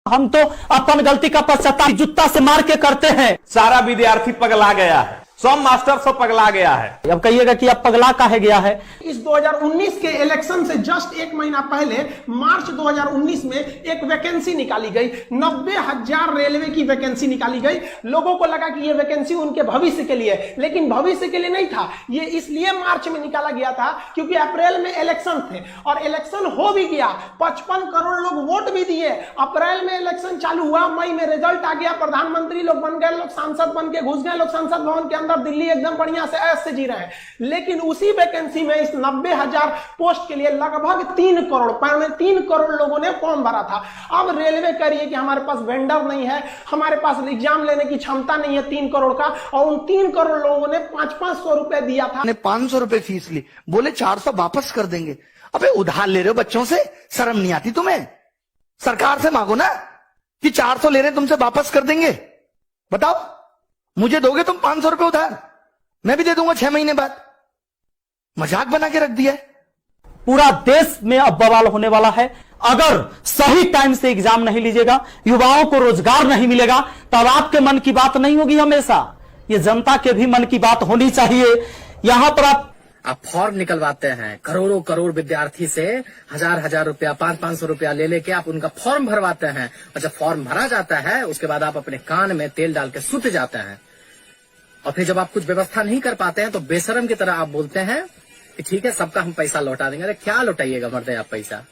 हम तो अपन गलती का पश्चाताप जूता से मार के करते हैं। सारा विद्यार्थी पगला गया है, सब मास्टर सब पगला गया है। अब कहिएगा कि अब पगला काहे गया है। इस 2019 के इलेक्शन से जस्ट एक महीना पहले मार्च 2019 में एक वैकेंसी निकाली गई, 90,000 रेलवे की वैकेंसी निकाली गई। लोगों को लगा कि ये वैकेंसी उनके भविष्य के लिए, लेकिन भविष्य के लिए नहीं था। ये इसलिए मार्च में निकाला गया था क्योंकि अप्रैल में इलेक्शन थे और इलेक्शन हो भी गया, 55 करोड़ लोग वोट भी दिए। अप्रैल में इलेक्शन चालू हुआ, मई में रिजल्ट आ गया, प्रधानमंत्री लोग बन गए, लोग सांसद बन के घुस गए, लोग संसद भवन के अंदर दिल्ली एकदम बढ़िया से ऐश से जी रहे हैं। लेकिन उसी वैकेंसी में इस 90,000 पोस्ट के लिए लगभग 3 करोड़ लोगों ने फॉर्म भरा था। अब रेलवे कह रही है कि हमारे पास वेंडर नहीं है, हमारे पास एग्जाम लेने की क्षमता नहीं है 3 करोड़ का, और उन 3 करोड़ लोगों ने 500 रुपए दिया था। 500 रुपए फीस ली, बोले 400 वापस कर देंगे। अबे उधार ले रहे हो बच्चों से, शर्म नहीं आती तुम्हें? सरकार से मांगो ना कि 400 ले रहे तुमसे वापस कर देंगे। बताओ, मुझे दोगे तुम 500 रुपए उधार, मैं भी दे दूंगा 6 महीने बाद। मजाक बना के रख दिया है। पूरा देश में अब बवाल होने वाला है। अगर सही टाइम से एग्जाम नहीं लीजिएगा, युवाओं को रोजगार नहीं मिलेगा, तब आपके मन की बात नहीं होगी। हमेशा ये जनता के भी मन की बात होनी चाहिए। यहां पर आप फॉर्म निकलवाते हैं, करोड़ों करोड़ विद्यार्थी से हजार रुपया, 500 रुपया ले लेके आप उनका फॉर्म भरवाते हैं, और जब फॉर्म भरा जाता है उसके बाद आप अपने कान में तेल डाल के सुत जाते हैं। और फिर जब आप कुछ व्यवस्था नहीं कर पाते हैं तो बेशरम की तरह आप बोलते हैं कि ठीक है सबका हम पैसा लौटा देंगे। अरे क्या लौटाइएगा मर्दे आप पैसा?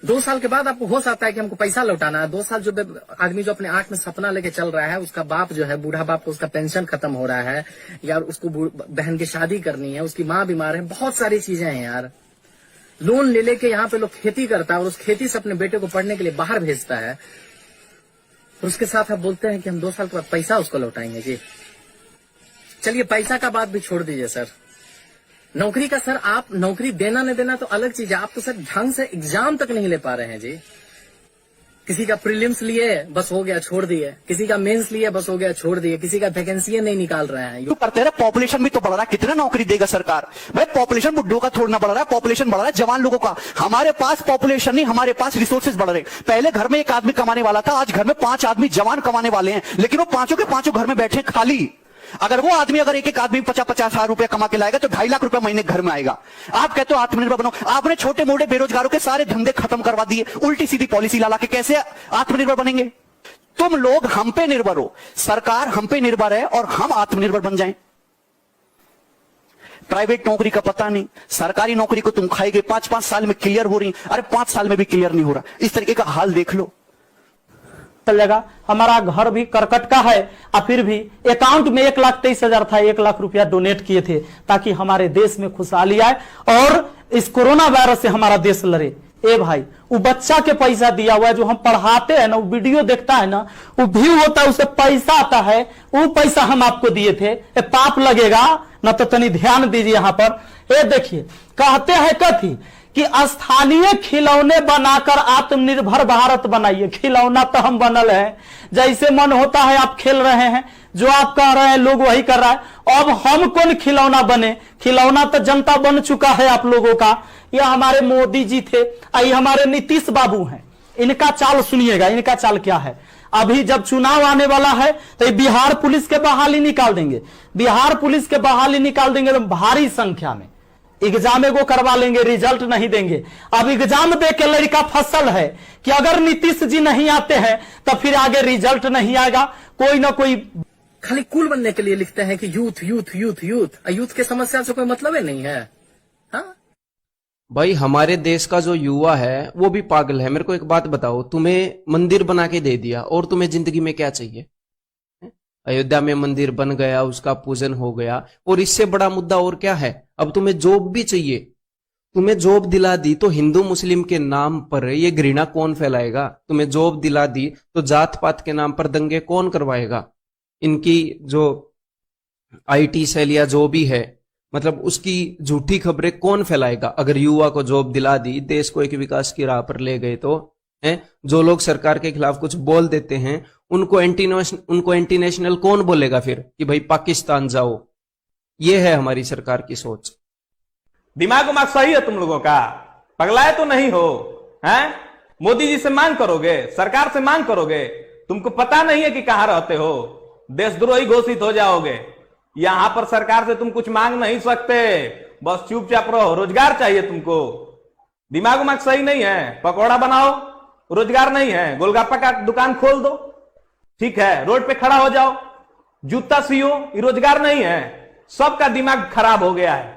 2 साल के बाद आपको होश आता है कि हमको पैसा लौटाना है। 2 साल जो आदमी जो अपने आंख में सपना लेके चल रहा है, उसका बाप जो है, बूढ़ा बाप को उसका पेंशन खत्म हो रहा है, या उसको बहन की शादी करनी है, उसकी माँ बीमार है, बहुत सारी चीजें हैं यार। लोन ले लेके यहाँ पे लोग खेती करता है और उस खेती से अपने बेटे को पढ़ने के लिए बाहर भेजता है, और उसके साथ आप बोलते हैं कि हम 2 साल के बाद पैसा उसको लौटाएंगे। जी चलिए, पैसा का बात भी छोड़ दीजिए सर। नौकरी का सर, आप नौकरी देना न देना तो अलग चीज है, आप तो सर ढंग से एग्जाम तक नहीं ले पा रहे हैं जी। किसी का प्रीलिम्स लिए बस हो गया छोड़ दिए, किसी का मेंस लिए बस हो गया छोड़ दिए, किसी का वैकेंसी नहीं निकाल रहे हैं। क्यों करते रहे? पॉपुलेशन भी तो बढ़ रहा है, कितना नौकरी देगा सरकार? भाई पॉपुलेशन बुड्ढों का थोड़ा बढ़ रहा है, पॉपुलेशन बढ़ रहा है जवान लोगों का। हमारे पास पॉपुलेशन नहीं, हमारे पास रिसोर्सेज बढ़ रहे। पहले घर में 1 आदमी कमाने वाला था, आज घर में 5 आदमी जवान कमाने वाले हैं, लेकिन वो पांचों के पांचों घर में बैठे खाली। अगर वो आदमी अगर एक आदमी 50-50 हजार रुपया कमा के लाएगा तो 2.5 लाख रुपया महीने घर में आएगा। आप कहते हो आत्मनिर्भर बनो, आपने छोटे मोटे बेरोजगारों के सारे धंधे खत्म करवा दिए, उल्टी सीधी पॉलिसी ला के कैसे आत्मनिर्भर बनेंगे? तुम लोग हम पे निर्भर हो, सरकार हम पे निर्भर है और हम आत्मनिर्भर बन जाएं। प्राइवेट नौकरी का पता नहीं, सरकारी नौकरी को तुम खाएंगे, 5-5 साल में क्लियर हो रही, अरे 5 साल में भी क्लियर नहीं हो रहा। इस तरीके का हाल देख लो। चलेगा, हमारा घर भी करकट का है, और फिर भी अकाउंट में 1,23,000 था, 1 लाख रुपया डोनेट किए थे ताकि हमारे देश में खुशहाली आए और इस कोरोना वायरस से हमारा देश लड़े। ए भाई, वो बच्चा के पैसा दिया हुआ है, जो हम पढ़ाते हैं ना, वो वीडियो देखता है ना, वो व्यू होता है, उसे पैसा आता है, वो पैसा हम आपको दिए थे। पाप लगेगा ना, तो तनी ध्यान दीजिए यहाँ पर। ये देखिए, कहते हैं कथी कि स्थानीय खिलौने बनाकर आत्मनिर्भर भारत बनाइए। खिलौना तो हम बनल है, जैसे मन होता है आप खेल रहे हैं, जो आप कह रहे हैं लोग वही कर रहा है। अब हम कौन खिलौना बने? खिलौना तो जनता बन चुका है आप लोगों का। यह हमारे मोदी जी थे, ये हमारे नीतीश बाबू हैं। इनका चाल सुनिएगा, इनका चाल क्या है। अभी जब चुनाव आने वाला है तो बिहार पुलिस के बहाली निकाल देंगे, बिहार पुलिस के बहाली निकाल देंगे तो भारी संख्या में एग्जाम को करवा लेंगे, रिजल्ट नहीं देंगे। अब एग्जाम दे के लड़का फसल है कि अगर नीतीश जी नहीं आते हैं तो फिर आगे रिजल्ट नहीं आएगा। कोई ना कोई खाली कूल बनने के लिए लिखते हैं कि youth youth youth youth, youth के समस्या से कोई मतलब ही नहीं है। हाँ भाई, हमारे देश का जो युवा है वो भी पागल है। मेरे को एक बात बताओ, तुम्हें मंदिर बना के दे दिया और तुम्हें जिंदगी में क्या चाहिए? अयोध्या में मंदिर बन गया, उसका पूजन हो गया, और इससे बड़ा मुद्दा और क्या है? अब तुम्हें जॉब भी चाहिए, तुम्हें जॉब दिला दी तो हिंदू मुस्लिम के नाम पर ये घृणा कौन फैलाएगा? तुम्हें जॉब दिला दी तो जात पात के नाम पर दंगे कौन करवाएगा? इनकी जो IT सेल या जो भी है, मतलब उसकी झूठी खबरें कौन फैलाएगा? अगर युवा को जॉब दिला दी, देश को एक विकास की राह पर ले गए तो हैं? जो लोग सरकार के खिलाफ कुछ बोल देते हैं उनको एंटी नेशनल कौन बोलेगा फिर कि भाई पाकिस्तान जाओ? ये है हमारी सरकार की सोच। दिमाग सही है तुम लोगों का? पगलाए तो नहीं हो हैं? मोदी जी से मांग करोगे, सरकार से मांग करोगे? तुमको पता नहीं है कि कहां रहते हो, देशद्रोही घोषित हो जाओगे। यहां पर सरकार से तुम कुछ मांग नहीं सकते, बस चुपचाप रहो। रोजगार चाहिए तुमको, दिमाग उमाग सही नहीं है, पकौड़ा बनाओ, रोजगार नहीं है, गोलगप्पा का दुकान खोल दो, ठीक है, रोड पे खड़ा हो जाओ, जूता सियो, ये रोजगार नहीं है। सबका दिमाग खराब हो गया है।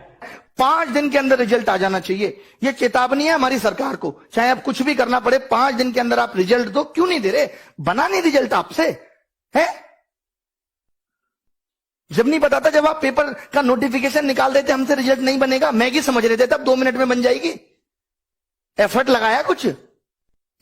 5 दिन के अंदर रिजल्ट आ जाना चाहिए, ये चेतावनी है हमारी सरकार को। चाहे अब कुछ भी करना पड़े, 5 दिन के अंदर आप रिजल्ट दो। क्यों नहीं दे रहे? बना नहीं रिजल्ट आपसे है? जब नहीं बताता, जब आप पेपर का नोटिफिकेशन निकाल देते हमसे रिजल्ट नहीं बनेगा, मैगी समझ रहे थे तब 2 मिनट में बन जाएगी। एफर्ट लगाया कुछ?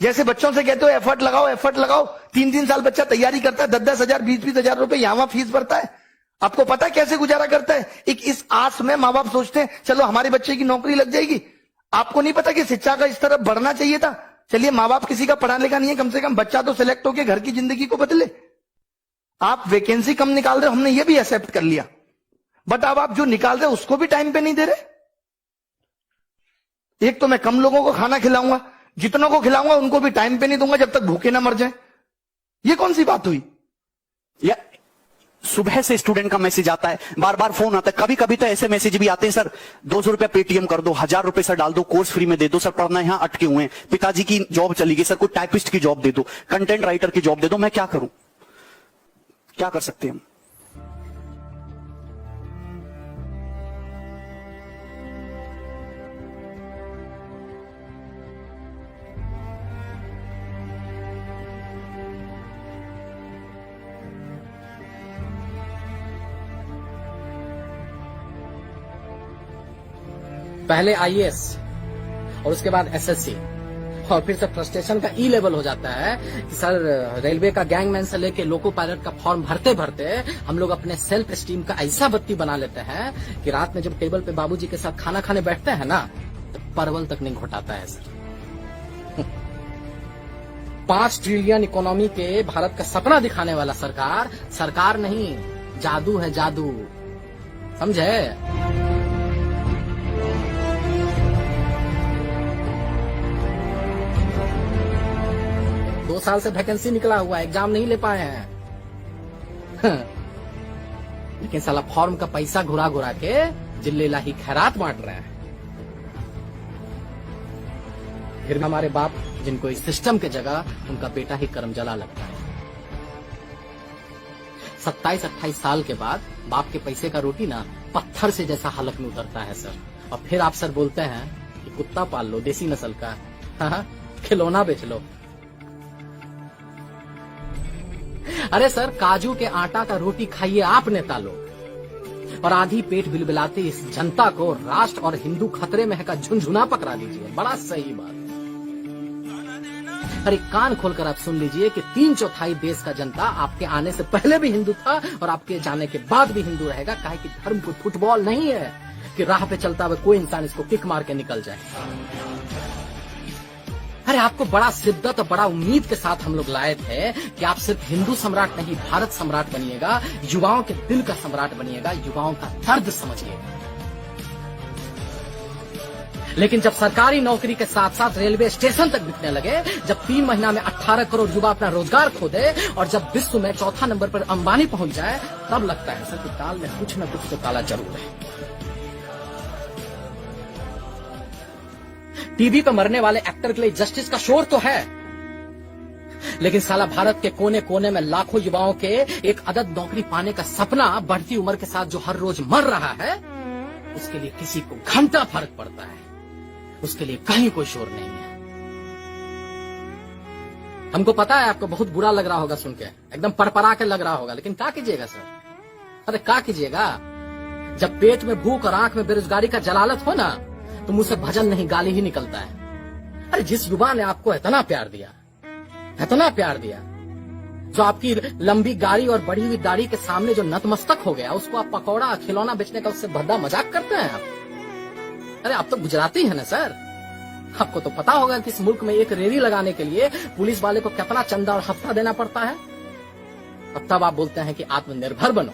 जैसे बच्चों से कहते हो एफर्ट लगाओ, एफर्ट लगाओ। 3-3 साल बच्चा तैयारी करता है, 10-10 हजार 20-20 हजार रुपए यहां फीस भरता है। आपको पता है कैसे गुजारा करता है? एक इस आस में माँ बाप सोचते हैं चलो हमारे बच्चे की नौकरी लग जाएगी। आपको नहीं पता कि शिक्षा का इस तरफ बढ़ना चाहिए था। चलिए माँ बाप किसी का पढ़ा लिखा नहीं है, कम से कम बच्चा तो सिलेक्ट होकर घर की जिंदगी को बदले। आप वैकेंसी कम निकाल रहे हो, हमने ये भी एक्सेप्ट कर लिया, बट अब आप जो निकाल रहे हो उसको भी टाइम पे नहीं दे रहे। एक तो मैं कम लोगों को खाना खिलाऊंगा, जितनों को खिलाऊंगा उनको भी टाइम पे नहीं दूंगा जब तक भूखे ना मर जाए। ये कौन सी बात हुई? या सुबह से स्टूडेंट का मैसेज आता है, बार बार फोन आता है, कभी कभी तो ऐसे मैसेज भी आते हैं, सर 200 रुपया पेटीएम कर दो, 1000 रुपए सर डाल दो, कोर्स फ्री में दे दो, सर पढ़ना यहां अटके हुए हैं, पिताजी की जॉब चली गई, सर कोई टाइपिस्ट की जॉब दे दो, कंटेंट राइटर की जॉब दे दो। मैं क्या करूं? क्या कर सकते हैं हम? पहले आईएएस और उसके बाद एसएससी और फिर से फ्रस्ट्रेशन का ई लेवल हो जाता है कि सर रेलवे का गैंगमैन से लेके लोको पायलट का फॉर्म भरते भरते हम लोग अपने सेल्फ स्टीम का ऐसा बत्ती बना लेते हैं कि रात में जब टेबल पे बाबूजी के साथ खाना खाने बैठते हैं ना, तो परवल तक नहीं घोटाता है सर। 5 ट्रिलियन इकोनॉमी के भारत का सपना दिखाने वाला सरकार नहीं, जादू है जादू, समझे? 2 साल से वैकेंसी निकला हुआ है, एग्जाम नहीं ले पाए हैं। लेकिन साला फॉर्म का पैसा घुरा घुरा के जिले लाही खैरात बांट रहे हैं। फिर हमारे बाप जिनको इस सिस्टम के जगह उनका बेटा ही कर्म जला लगता है। 27-28 साल के बाद बाप के पैसे का रोटी ना पत्थर से जैसा हलक में उतरता है सर। और फिर आप सर बोलते हैं कि कुत्ता पाल लो देसी नस्ल का, हाँ, खिलौना बेच लो। अरे सर, काजू के आटा का रोटी खाइए आप नेता लोग, और आधी पेट बिलबिलाती इस जनता को राष्ट्र और हिंदू खतरे में है का झुनझुना पकड़ा दीजिए। बड़ा सही बात। अरे कान खोलकर आप सुन लीजिए कि 3/4 देश का जनता आपके आने से पहले भी हिंदू था और आपके जाने के बाद भी हिंदू रहेगा। काहे कि धर्म कोई फुटबॉल नहीं है कि राह पे चलता हुआ कोई इंसान इसको किक मार के निकल जाए। अरे आपको बड़ा शिद्दत और बड़ा उम्मीद के साथ हम लोग लाए थे कि आप सिर्फ हिंदू सम्राट नहीं, भारत सम्राट बनिएगा, युवाओं के दिल का सम्राट बनिएगा, युवाओं का दर्द समझिएगा। लेकिन जब सरकारी नौकरी के साथ साथ रेलवे स्टेशन तक बिकने लगे, जब 3 महीना में 18 करोड़ युवा अपना रोजगार खो दे, और जब विश्व में 4था नंबर पर अंबानी पहुंच जाए, तब लगता है सर कि दाल में कुछ न कुछ तो काला जरूर है। टीवी पर मरने वाले एक्टर के लिए जस्टिस का शोर तो है, लेकिन साला भारत के कोने कोने में लाखों युवाओं के एक अदद नौकरी पाने का सपना बढ़ती उम्र के साथ जो हर रोज मर रहा है, उसके लिए किसी को घंटा फर्क पड़ता है, उसके लिए कहीं कोई शोर नहीं है। हमको पता है आपको बहुत बुरा लग रहा होगा सुन के, एकदम परपरा के लग रहा होगा, लेकिन क्या कीजिएगा सर? अरे क्या कीजिएगा? जब पेट में भूख और आंख में बेरोजगारी का जलालत हो ना, तो मुंह से भजन नहीं गाली ही निकलता है। अरे जिस युवा ने आपको इतना प्यार दिया, इतना प्यार दिया, जो आपकी लंबी गाड़ी और बढ़ी हुई दाढ़ी के सामने जो नतमस्तक हो गया, उसको आप पकौड़ा खिलौना बेचने का उससे भद्दा मजाक करते हैं आप। अरे आप तो गुजराती हैं ना सर, आपको तो पता होगा कि इस मुल्क में एक रेडी लगाने के लिए पुलिस वाले को कितना चंदा और हफ्ता देना पड़ता है, और तब आप बोलते हैं कि आत्मनिर्भर बनो।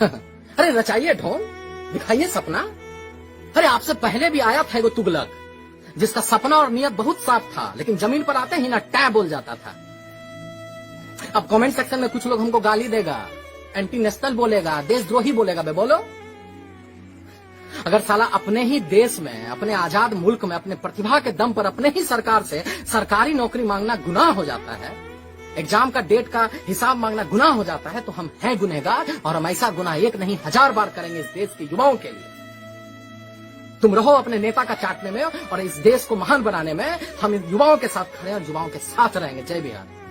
अरे रचाइए ढोंग, दिखाइए सपना। अरे आपसे पहले भी आया था वो तुगलक, जिसका सपना और नियत बहुत साफ था, लेकिन जमीन पर आते ही ना टै बोल जाता था। अब कमेंट सेक्शन में कुछ लोग हमको गाली देगा, एंटी नेशनल बोलेगा, देशद्रोही बोलेगा। बे बोलो, अगर साला अपने ही देश में, अपने आजाद मुल्क में, अपने प्रतिभा के दम पर अपने ही सरकार से सरकारी नौकरी मांगना गुनाह हो जाता है, एग्जाम का डेट का हिसाब मांगना गुनाह हो जाता है, तो हम हैं गुनहगार, और हम ऐसा गुनाह एक नहीं 1000 बार करेंगे इस देश के युवाओं के लिए। तुम रहो अपने नेता का चाटने में, और इस देश को महान बनाने में हम इन युवाओं के साथ खड़े हैं और युवाओं के साथ रहेंगे। जय बिहार।